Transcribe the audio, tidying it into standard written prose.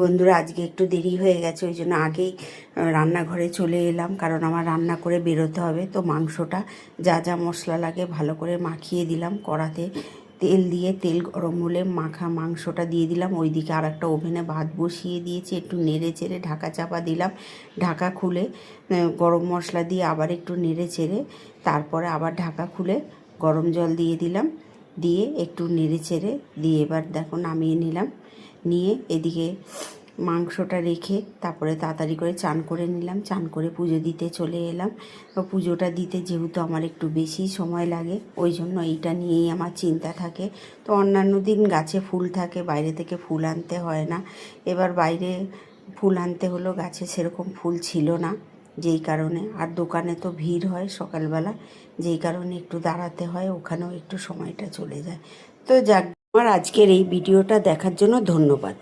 বন্ধুরা, আজকে একটু দেরি হয়ে গেছে, ওই জন্য আগেই রান্নাঘরে চলে এলাম, কারণ আমার রান্না করে বেরোতে হবে। তো মাংসটা যা যা মশলা লাগে ভালো করে মাখিয়ে দিলাম কড়াতে, তেল দিয়ে, তেল গরম হলে মাংসটা দিয়ে দিলাম। ওইদিকে আর একটা ওভেনে ভাত বসিয়ে দিয়েছি, একটু নেড়ে চেড়ে ঢাকা চাপা দিলাম। ঢাকা খুলে গরম মশলা দিয়ে আবার একটু নেড়ে চেড়ে তারপরে আবার ঢাকা খুলে গরম জল দিয়ে দিলাম, দিয়ে একটু নেড়ে চেড়ে দিয়ে এবার দেখো নামিয়ে নিলাম। নিয়ে এদিকে মাংসটা রেখে তারপরে তাড়াতাড়ি করে চান করে নিলাম। চান করে পুজো দিতে চলে এলাম। তো পুজোটা দিতে যেহেতু আমার একটু বেশি সময় লাগে, ওই জন্য এইটা নিয়েই আমার চিন্তা থাকে। তো অন্যান্য দিন গাছে ফুল থাকে, বাইরে থেকে ফুল আনতে হয় না। এবার বাইরে ফুল আনতে হলো, গাছে সেরকম ফুল ছিল না, যেই কারণে, আর দোকানে তো ভিড় হয় সকালবেলা, যেই কারণে একটু দাঁড়াতে হয়, ওখানেও একটু সময়টা চলে যায়। তো যাক, আমার আজকের এই ভিডিওটা দেখার জন্য ধন্যবাদ।